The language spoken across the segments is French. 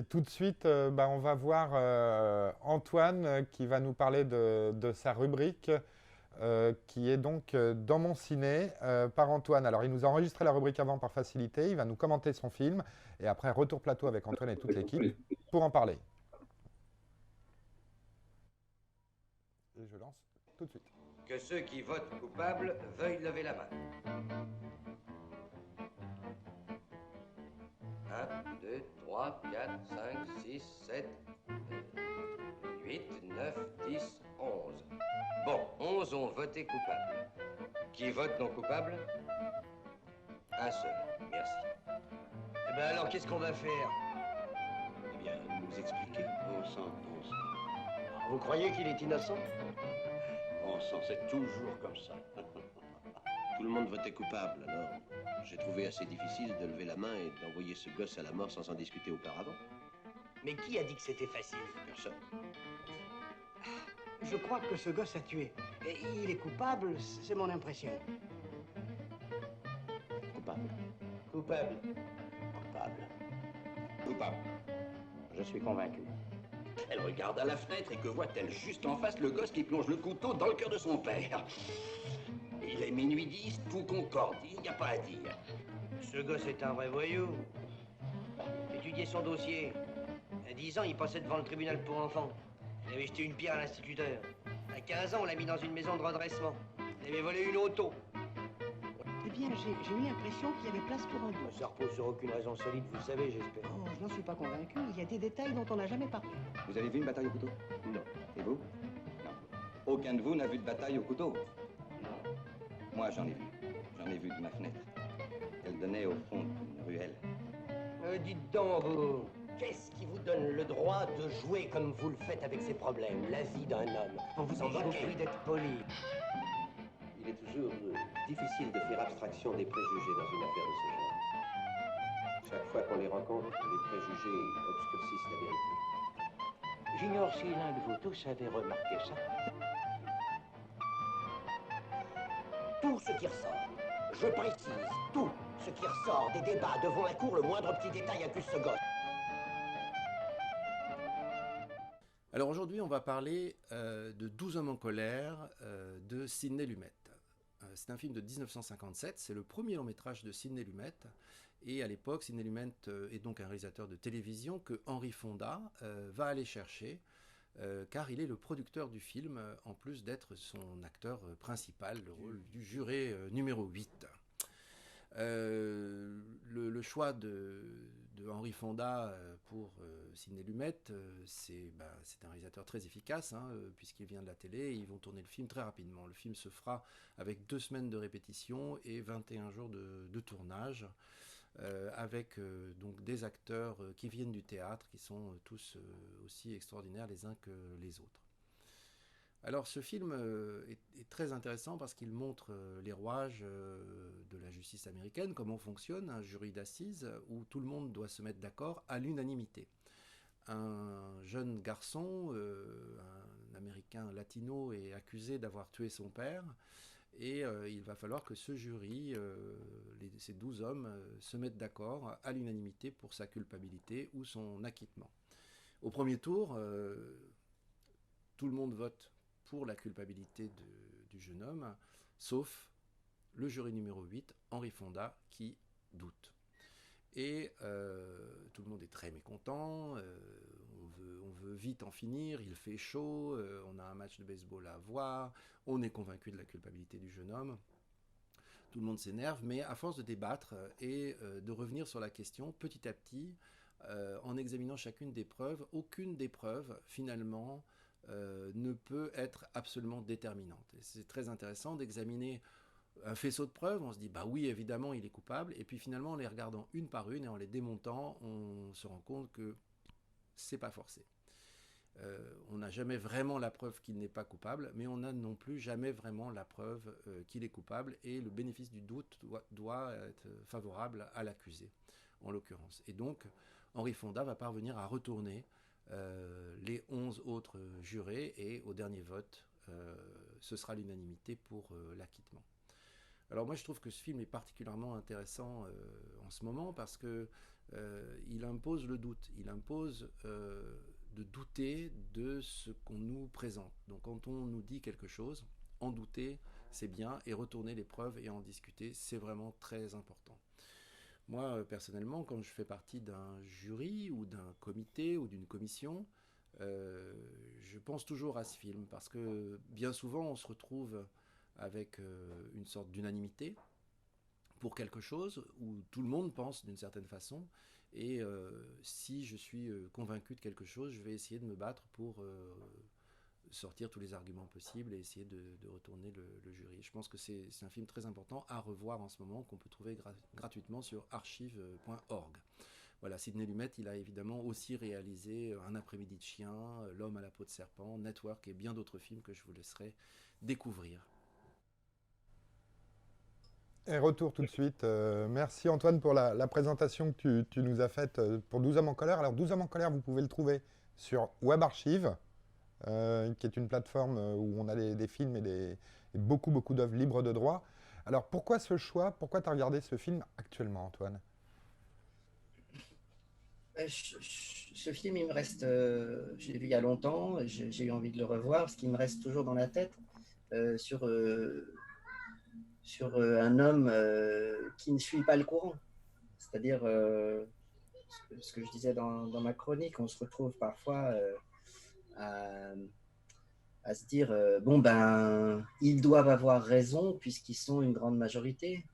Et tout de suite, on va voir Antoine qui va nous parler de sa rubrique qui est donc dans mon ciné par Antoine. Alors, il nous a enregistré la rubrique avant par facilité, il va nous commenter son film et après retour plateau avec Antoine et toute l'équipe pour en parler. Et je lance tout de suite. Que ceux qui votent coupables veuillent lever la main. 1, 2, 3, 4, 5, 6, 7, 8, 9, 10, 11. Bon, 11 ont voté coupable. Qui vote non coupable? Un seul. Merci. Eh bien alors, qu'est-ce qu'on va faire? Eh bien, nous expliquer. Bon sang, bon sang. Vous croyez qu'il est innocent? Bon sang, c'est toujours comme ça. Tout le monde votait coupable, alors j'ai trouvé assez difficile de lever la main et d'envoyer ce gosse à la mort sans en discuter auparavant. Mais qui a dit que c'était facile? Personne. Je crois que ce gosse a tué. Et il est coupable, c'est mon impression. Coupable. Coupable. Coupable. Coupable. Je suis convaincu. Elle regarde à la fenêtre et que voit-elle juste en face le gosse qui plonge le couteau dans le cœur de son père. Il est minuit 10, tout concorde, il n'y a pas à dire. Ce gosse est un vrai voyou. Étudiez son dossier. À 10 ans, il passait devant le tribunal pour enfants. Il avait jeté une pierre à l'instituteur. À 15 ans, on l'a mis dans une maison de redressement. Il avait volé une auto. Eh bien, j'ai eu l'impression qu'il y avait place pour un doute. Ça repose sur aucune raison solide, vous le savez, j'espère. Oh, je n'en suis pas convaincu. Il y a des détails dont on n'a jamais parlé. Vous avez vu une bataille au couteau? Non. Et vous? Non. Aucun de vous n'a vu de bataille au couteau? Non. Moi, j'en ai vu. J'en ai vu de ma fenêtre. Elle donnait au fond d'une ruelle. Dites donc, vous. Qu'est-ce qui vous donne le droit de jouer comme vous le faites avec ces problèmes, la vie d'un homme? Vous vous en Je vous moquez. prie d'être poli. Il est toujours difficile de faire abstraction des préjugés dans une affaire de ce genre. Chaque fois qu'on les rencontre, les préjugés obscurcissent la vérité. J'ignore si l'un de vous tous avait remarqué ça. Tout ce qui ressort, je précise, tout ce qui ressort des débats devant la cour, le moindre petit détail accuse ce gosse. Alors aujourd'hui, on va parler de 12 hommes en colère de Sidney Lumet. C'est un film de 1957, c'est le premier long métrage de Sidney Lumet. Et à l'époque, Sidney Lumet est donc un réalisateur de télévision que Henry Fonda va aller chercher, car il est le producteur du film, en plus d'être son acteur principal, le rôle du juré numéro 8. Le choix de Henry Fonda pour Sidney Lumet, c'est un réalisateur très efficace, puisqu'il vient de la télé, et ils vont tourner le film très rapidement. Le film se fera avec 2 semaines de répétition et 21 jours de tournage, avec donc des acteurs qui viennent du théâtre, qui sont tous aussi extraordinaires les uns que les autres. Alors ce film est très intéressant parce qu'il montre les rouages de la justice américaine, comment fonctionne un jury d'assises où tout le monde doit se mettre d'accord à l'unanimité. Un jeune garçon, un américain latino, est accusé d'avoir tué son père et il va falloir que ce jury, ces 12 hommes, se mettent d'accord à l'unanimité pour sa culpabilité ou son acquittement. Au premier tour, tout le monde vote pour la culpabilité du jeune homme, sauf le jury numéro 8, Henry Fonda, qui doute. Et tout le monde est très mécontent, on veut vite en finir, il fait chaud, on a un match de baseball à voir, on est convaincu de la culpabilité du jeune homme. Tout le monde s'énerve, mais à force de débattre et de revenir sur la question, petit à petit, en examinant chacune des preuves, aucune des preuves, finalement, ne peut être absolument déterminante. Et c'est très intéressant d'examiner un faisceau de preuves, on se dit bah oui évidemment il est coupable, et puis finalement en les regardant une par une et en les démontant, on se rend compte que c'est pas forcé. On n'a jamais vraiment la preuve qu'il n'est pas coupable, mais on n'a non plus jamais vraiment la preuve qu'il est coupable, et le bénéfice du doute doit être favorable à l'accusé en l'occurrence. Et donc Henry Fonda va parvenir à retourner les 11 autres jurés, et au dernier vote, ce sera l'unanimité pour l'acquittement. Alors moi je trouve que ce film est particulièrement intéressant en ce moment parce que il impose le doute, il impose de douter de ce qu'on nous présente. Donc quand on nous dit quelque chose, en douter c'est bien et retourner les preuves et en discuter, c'est vraiment très important. Moi personnellement, quand je fais partie d'un jury ou d'un comité ou d'une commission, je pense toujours à ce film parce que bien souvent on se retrouve avec une sorte d'unanimité pour quelque chose où tout le monde pense d'une certaine façon et si je suis convaincu de quelque chose, je vais essayer de me battre pour sortir tous les arguments possibles et essayer de retourner le jury. Je pense que c'est un film très important à revoir en ce moment qu'on peut trouver gratuitement sur archive.org. Voilà, Sidney Lumet, il a évidemment aussi réalisé Un après-midi de chien, L'homme à la peau de serpent, Network et bien d'autres films que je vous laisserai découvrir. Et retour tout de suite. Merci Antoine pour la présentation que tu nous as faite pour 12 hommes en colère. Alors 12 hommes en colère, vous pouvez le trouver sur Web Archive, qui est une plateforme où on a des films et beaucoup d'œuvres libres de droit. Alors pourquoi ce choix? Pourquoi tu as regardé ce film actuellement, Antoine? Ce film, il me reste, je l'ai vu il y a longtemps, j'ai eu envie de le revoir parce qu'il me reste toujours dans la tête sur un homme qui ne suit pas le courant. C'est-à-dire, ce que je disais dans ma chronique, on se retrouve parfois à se dire, bon ben, ils doivent avoir raison puisqu'ils sont une grande majorité.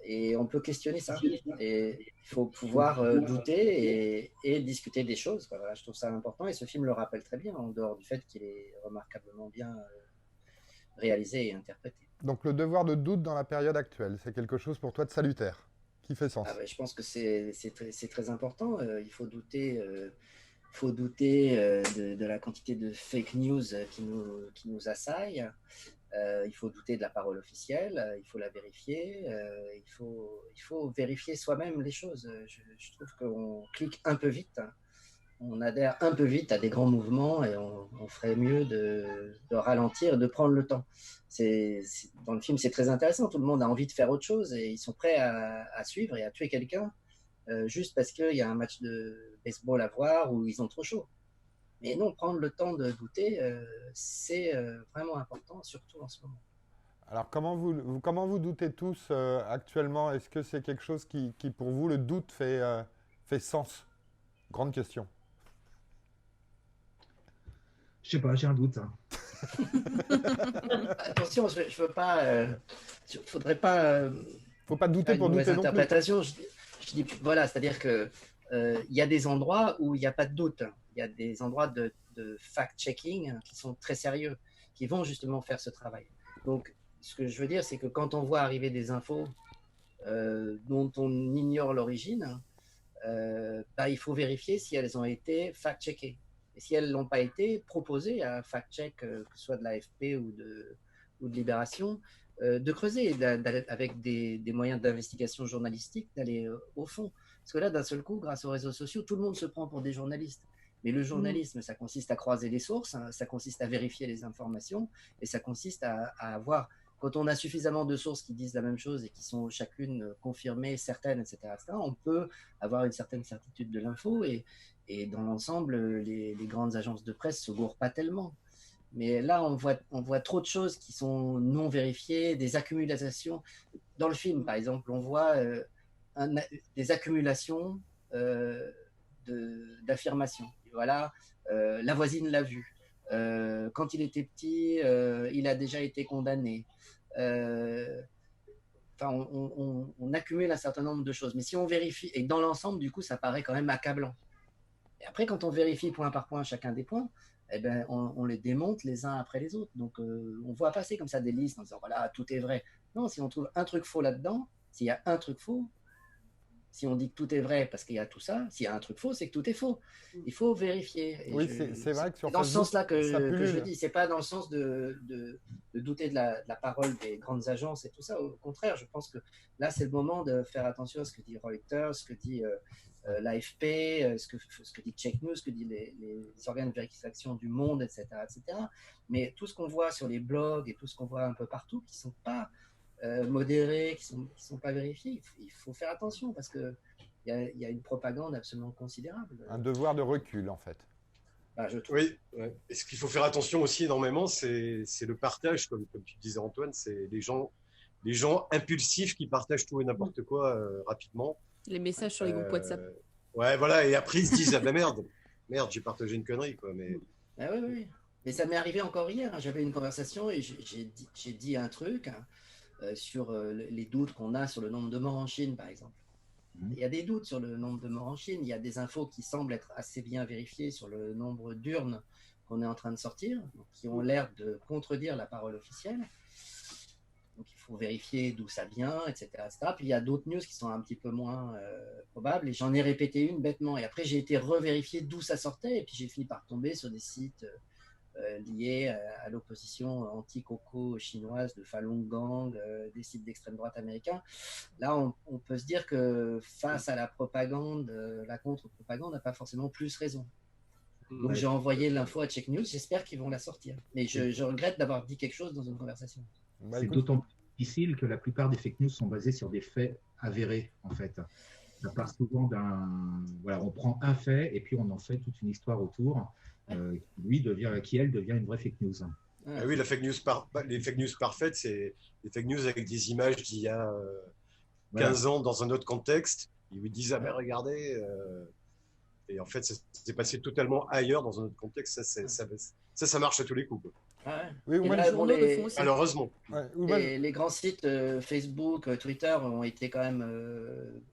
Et on peut questionner ça. Et il faut pouvoir douter et discuter des choses. Voilà, je trouve ça important. Et ce film le rappelle très bien, en dehors du fait qu'il est remarquablement bien réalisé et interprété. Donc le devoir de doute dans la période actuelle, c'est quelque chose pour toi de salutaire, qui fait sens. Ah ben, je pense que c'est très important. Il faut douter, de la quantité de fake news qui nous assaillent. Il faut douter de la parole officielle, il faut la vérifier, il faut vérifier soi-même les choses. Je trouve qu'on clique un peu vite, on adhère un peu vite à des grands mouvements et on ferait mieux de ralentir, de prendre le temps. Dans le film, c'est très intéressant, tout le monde a envie de faire autre chose et ils sont prêts à suivre et à tuer quelqu'un juste parce qu'il y a un match de baseball à voir ou ils ont trop chaud. Mais non, prendre le temps de douter, c'est vraiment important, surtout en ce moment. Alors comment vous doutez tous actuellement? Est-ce que c'est quelque chose qui pour vous, le doute fait sens? Grande question. Je sais pas, j'ai un doute. Attention, je veux pas. Faudrait pas. Faut pas douter pour douter non plus. Interprétation. Je dis voilà, c'est-à-dire que il y a des endroits où il n'y a pas de doute. Il y a des endroits de fact-checking qui sont très sérieux, qui vont justement faire ce travail. Donc, ce que je veux dire, c'est que quand on voit arriver des infos dont on ignore l'origine, il faut vérifier si elles ont été fact-checkées. Et si elles ne l'ont pas été, proposer à fact-check, que ce soit de l'AFP ou de Libération, de creuser avec des moyens d'investigation journalistique, d'aller au fond. Parce que là, d'un seul coup, grâce aux réseaux sociaux, tout le monde se prend pour des journalistes. Mais le journalisme, ça consiste à croiser les sources, hein, ça consiste à vérifier les informations, et ça consiste à avoir, quand on a suffisamment de sources qui disent la même chose et qui sont chacune confirmées, certaines, etc., on peut avoir une certaine certitude de l'info, et dans l'ensemble, les grandes agences de presse se gourrent pas tellement. Mais là, on voit trop de choses qui sont non vérifiées, des accumulations. Dans le film, par exemple, on voit des accumulations d'affirmations. Voilà, la voisine l'a vu. Quand il était petit, il a déjà été condamné. On accumule un certain nombre de choses. Mais si on vérifie, et dans l'ensemble, du coup, ça paraît quand même accablant. Et après, quand on vérifie point par point chacun des points, eh ben, on les démonte les uns après les autres. Donc, on voit passer comme ça des listes en disant, voilà, tout est vrai. Non, si on trouve un truc faux là-dedans, s'il y a un truc faux, si on dit que tout est vrai parce qu'il y a tout ça, s'il y a un truc faux, c'est que tout est faux. Il faut vérifier. Et oui, c'est vrai que sur dans Facebook, ce sens-là que je le dis, pullule. c'est pas dans le sens de douter de la parole des grandes agences et tout ça. Au contraire, je pense que là, c'est le moment de faire attention à ce que dit Reuters, ce que dit l'AFP, ce que dit Check News, ce que dit les organes de vérification du monde, etc., etc. Mais tout ce qu'on voit sur les blogs et tout ce qu'on voit un peu partout, qui sont pas modérés, qui sont pas vérifiés. Il faut faire attention parce que il y a une propagande absolument considérable. Un devoir de recul, en fait. Bah, je trouve. Oui, ouais. Et ce qu'il faut faire attention aussi énormément, c'est le partage, comme tu disais Antoine, c'est les gens impulsifs qui partagent tout et n'importe quoi rapidement. Les messages sur les groupes WhatsApp. Ouais, voilà, et après ils se disent ah ben merde, j'ai partagé une connerie quoi. Mais ah oui, oui. Mais ça m'est arrivé encore hier. J'avais une conversation et j'ai dit un truc sur les doutes qu'on a sur le nombre de morts en Chine, par exemple. Il y a des doutes sur le nombre de morts en Chine. Il y a des infos qui semblent être assez bien vérifiées sur le nombre d'urnes qu'on est en train de sortir, donc qui ont l'air de contredire la parole officielle. Donc il faut vérifier d'où ça vient, etc., etc. Puis il y a d'autres news qui sont un petit peu moins probables. Et j'en ai répété une bêtement. Et après, j'ai été revérifier d'où ça sortait. Et puis j'ai fini par tomber sur des sites liés à l'opposition anti-coco chinoise de Falun Gong, des sites d'extrême droite américains. Là, on peut se dire que face à la propagande, la contre-propagande n'a pas forcément plus raison. Donc j'ai envoyé l'info à Check News, j'espère qu'ils vont la sortir. Mais je regrette d'avoir dit quelque chose dans une conversation. C'est d'autant plus difficile que la plupart des fake news sont basées sur des faits avérés, en fait. Ça part souvent Voilà, on prend un fait et puis on en fait toute une histoire autour. Qui elle devient une vraie fake news. Ah oui, les fake news parfaites, c'est des fake news avec des images d'il y a 15 ans dans un autre contexte. Ils vous disent ah ben regardez, et en fait c'est passé totalement ailleurs dans un autre contexte. Ça marche à tous les coups. Quoi. Ah oui, ouais. Malheureusement. Ouais, les grands sites Facebook, Twitter ont été quand même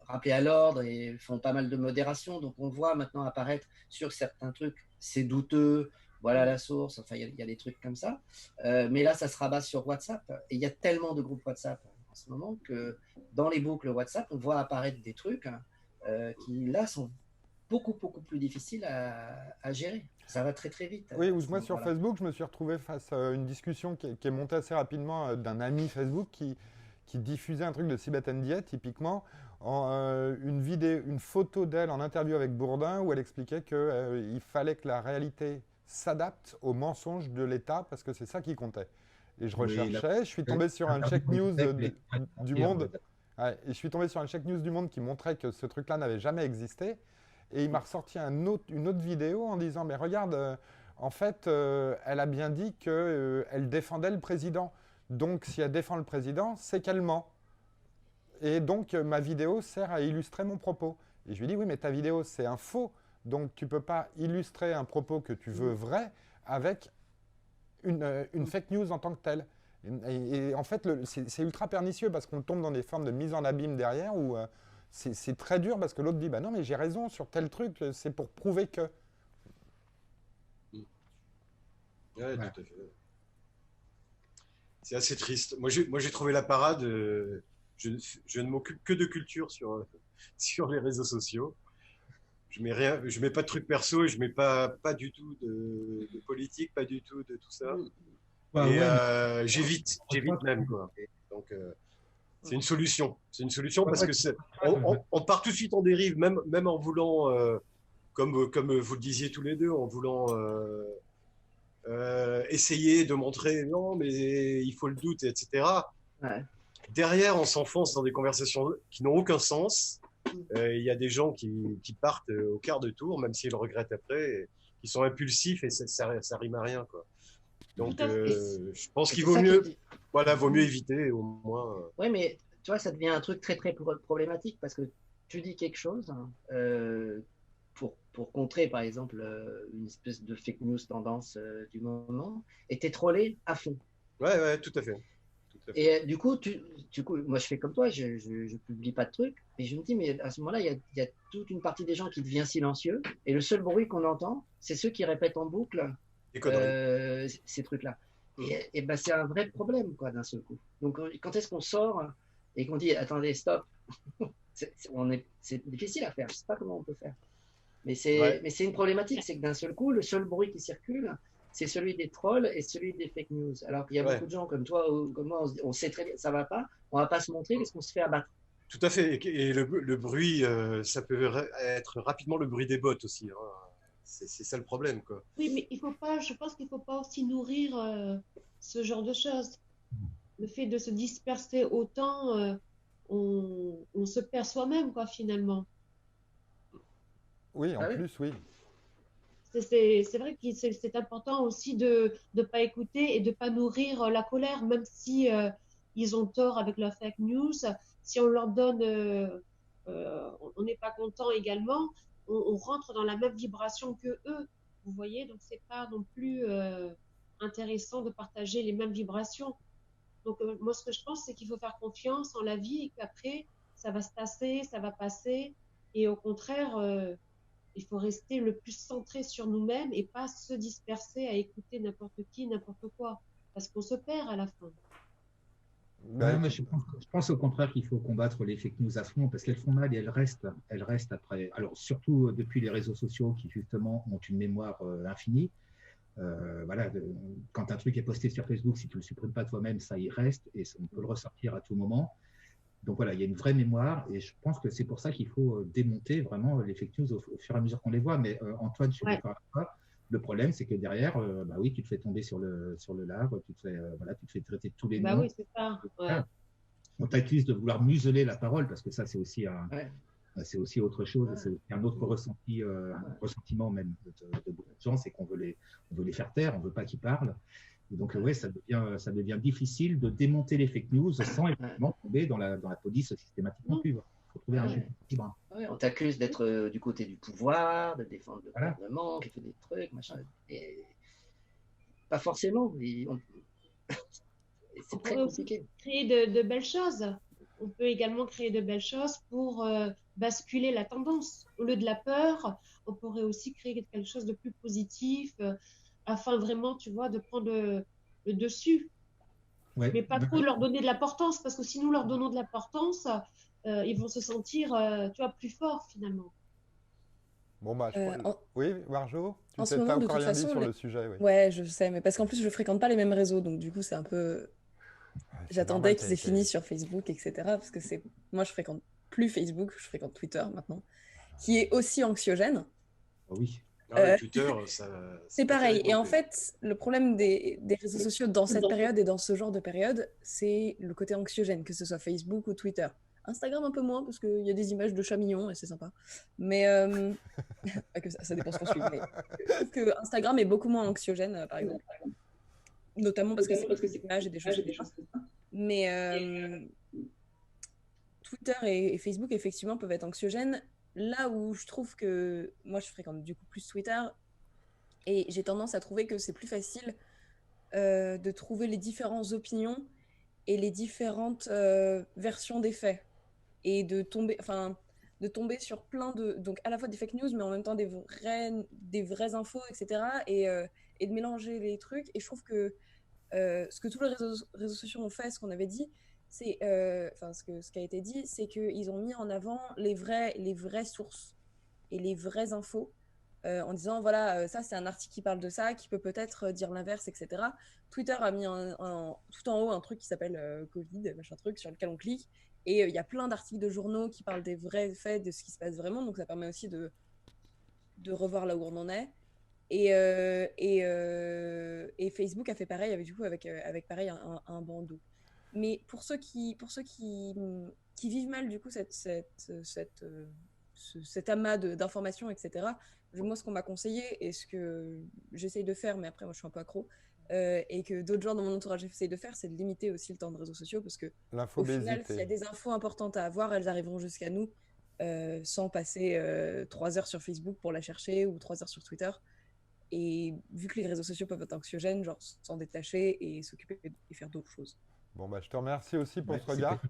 rappelés à l'ordre et font pas mal de modération. Donc on voit maintenant apparaître sur certains trucs, c'est douteux, voilà la source, enfin il y a des trucs comme ça. Mais là, ça se rabat sur WhatsApp. Et il y a tellement de groupes WhatsApp en ce moment que dans les boucles WhatsApp, on voit apparaître des trucs qui là sont beaucoup plus difficiles à gérer. Ça va très très vite. Oui, moi sur Facebook, je me suis retrouvé face à une discussion qui est montée assez rapidement d'un ami Facebook qui diffusait un truc de Sibeth Ndiaye, typiquement, une photo d'elle en interview avec Bourdin où elle expliquait qu'il fallait que la réalité s'adapte aux mensonges de l'État parce que c'est ça qui comptait. Et je recherchais, je suis tombé sur un check news du Monde. Ouais, et je suis tombé sur un check news du Monde qui montrait que ce truc-là n'avait jamais existé. Et il m'a ressorti une autre vidéo en disant « Mais regarde, en fait, elle a bien dit qu'elle défendait le président. Donc, si elle défend le président, c'est qu'elle ment. Et donc, ma vidéo sert à illustrer mon propos. » Et je lui dis « Oui, mais ta vidéo, c'est un faux. Donc, tu ne peux pas illustrer un propos que tu veux vrai avec une fake news en tant que telle. » Et en fait, c'est ultra pernicieux parce qu'on tombe dans des formes de mise en abîme derrière où c'est très dur parce que l'autre dit bah non, mais j'ai raison sur tel truc, c'est pour prouver que. Ouais, tout à fait. C'est assez triste. Moi, j'ai trouvé la parade. Je ne m'occupe que de culture sur les réseaux sociaux. Je mets pas de trucs perso et je mets pas du tout de politique, pas du tout de tout ça. J'évite même quoi. Donc c'est une solution. C'est une solution parce que on part tout de suite en dérive, même en voulant, comme vous le disiez tous les deux, en voulant essayer de montrer non mais il faut le doute, etc. Ouais. Derrière, on s'enfonce dans des conversations qui n'ont aucun sens. Il y a des gens qui partent au quart de tour, même s'ils le regrettent après, et qui sont impulsifs et ça rime à rien, quoi. Donc, je pense qu'il vaut mieux éviter au moins. Oui, mais tu vois, ça devient un truc très très problématique parce que tu dis quelque chose pour contrer, par exemple, une espèce de fake news tendance du moment, et t'es trollé à fond. Ouais, tout à fait. Et du coup, moi je fais comme toi, je publie pas de trucs, et je me dis, mais à ce moment-là, il y a toute une partie des gens qui devient silencieux, et le seul bruit qu'on entend, c'est ceux qui répètent en boucle ces trucs-là. Et ben, c'est un vrai problème, quoi, d'un seul coup. Donc, quand est-ce qu'on sort et qu'on dit, attendez, stop, c'est difficile à faire, je sais pas comment on peut faire. Mais c'est une problématique, c'est que d'un seul coup, le seul bruit qui circule, c'est celui des trolls et celui des fake news. Alors qu'il y a beaucoup de gens comme toi ou comme moi, on sait très bien, ça va pas se montrer parce qu'on se fait abattre. Tout à fait. Et le bruit, ça peut être rapidement le bruit des bots aussi. Hein. C'est ça le problème, quoi. Oui, mais je pense qu'il ne faut pas aussi nourrir ce genre de choses. le fait de se disperser autant, on se perd soi-même, quoi, finalement. Oui, en plus, oui. C'est vrai que c'est important aussi de ne pas écouter et de ne pas nourrir la colère, même si ils ont tort avec la fake news. Si on leur donne, on n'est pas content également, on rentre dans la même vibration que eux. Vous voyez, donc c'est pas non plus intéressant de partager les mêmes vibrations. Donc moi, ce que je pense, c'est qu'il faut faire confiance en la vie et qu'après, ça va se tasser, ça va passer. Et au contraire, il faut rester le plus centré sur nous-mêmes et pas se disperser à écouter n'importe qui, n'importe quoi. Parce qu'on se perd à la fin. Ouais, mais je pense au contraire qu'il faut combattre les fake news à fond parce qu'elles font mal et elles restent après. Alors, surtout depuis les réseaux sociaux qui, justement, ont une mémoire infinie. Voilà, quand un truc est posté sur Facebook, si tu ne le supprimes pas toi-même, ça y reste et on peut le ressortir à tout moment. Donc voilà, il y a une vraie mémoire et je pense que c'est pour ça qu'il faut démonter vraiment les fake news au fur et à mesure qu'on les voit. Mais Antoine, je suis d'accord avec toi. Le problème, c'est que derrière, bah oui, tu te fais tomber sur le lard, tu te fais traiter de tous les noms. Oui, c'est ça. Ouais. On t'accuse de vouloir museler la parole parce que ça, c'est aussi c'est aussi autre chose, c'est un autre ressentiment même de beaucoup de gens, c'est qu'on veut les faire taire, on ne veut pas qu'ils parlent. Et donc, ouais, ça devient difficile de démonter les fake news sans effectivement tomber dans la police systématiquement plus. Il faut trouver un juste équilibre. Ouais, on t'accuse d'être du côté du pouvoir, de défendre le gouvernement, qui fait des trucs, machin. Et pas forcément. C'est très compliqué. Créer de belles choses. On peut également créer de belles choses pour basculer la tendance. Au lieu de la peur, on pourrait aussi créer quelque chose de plus positif afin vraiment, tu vois, de prendre le dessus. Ouais. Mais pas trop leur donner de l'importance parce que si nous leur donnons de l'importance, ils vont se sentir, tu vois, plus forts finalement. Bon, bah, oui, Marjo, tu t'as encore rien dit sur le sujet. Oui. Ouais, je sais, mais parce qu'en plus, je fréquente pas les mêmes réseaux, donc du coup, c'est un peu... J'attendais qu'ils aient fini sur Facebook, etc. Parce que moi, je fréquente plus Facebook, je fréquente Twitter maintenant, qui est aussi anxiogène. Oui. Twitter, c'est pareil. Et en fait, le problème des réseaux sociaux dans cette période et dans ce genre de période, c'est le côté anxiogène, que ce soit Facebook ou Twitter. Instagram un peu moins, parce qu'il y a des images de chats mignons et c'est sympa. Mais ça dépend ce qu'on suit. Mais je trouve que Instagram est beaucoup moins anxiogène, par exemple. Notamment parce que c'est des images et des choses comme ça. Mais Twitter et Facebook, effectivement, peuvent être anxiogènes. Là où je trouve que... Moi, je fréquente du coup plus Twitter. Et j'ai tendance à trouver que c'est plus facile de trouver les différentes opinions et les différentes versions des faits. Et de tomber sur plein de... Donc, à la fois des fake news, mais en même temps des vraies infos, etc. Et de mélanger les trucs. Et je trouve que ce que tous les réseaux sociaux ont fait, ce qu'on avait dit, c'est... ce qui a été dit, c'est qu'ils ont mis en avant les vraies sources et les vraies infos. En disant, voilà, ça, c'est un article qui parle de ça, qui peut peut-être dire l'inverse, etc. Twitter a mis tout en haut un truc qui s'appelle Covid, machin truc, sur lequel on clique. Et il y a plein d'articles de journaux qui parlent des vrais faits, de ce qui se passe vraiment. Donc, ça permet aussi de revoir là où on en est. Et Facebook a fait pareil avec pareil un bandeau. Mais pour ceux qui vivent mal, du coup, cet amas d'informations, etc., moi, ce qu'on m'a conseillé et ce que j'essaye de faire, mais après, moi, je suis un peu accro, et que d'autres gens dans mon entourage essayent de faire, c'est de limiter aussi le temps de réseaux sociaux parce que, au final, s'il y a des infos importantes à avoir, elles arriveront jusqu'à nous sans passer 3 heures sur Facebook pour la chercher ou 3 heures sur Twitter. Et vu que les réseaux sociaux peuvent être anxiogènes, genre s'en détacher et s'occuper et faire d'autres choses. Bon, bah, je te remercie aussi pour ce regard.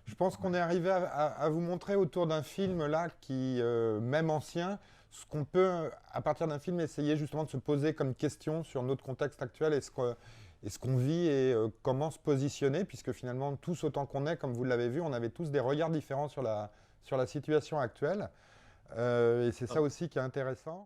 Je pense qu'on est arrivé à vous montrer autour d'un film là qui, même ancien, ce qu'on peut, à partir d'un film, essayer justement de se poser comme question sur notre contexte actuel et ce qu'on vit et comment se positionner, puisque finalement, tous autant qu'on est, comme vous l'avez vu, on avait tous des regards différents sur la situation actuelle. Et c'est ça aussi qui est intéressant.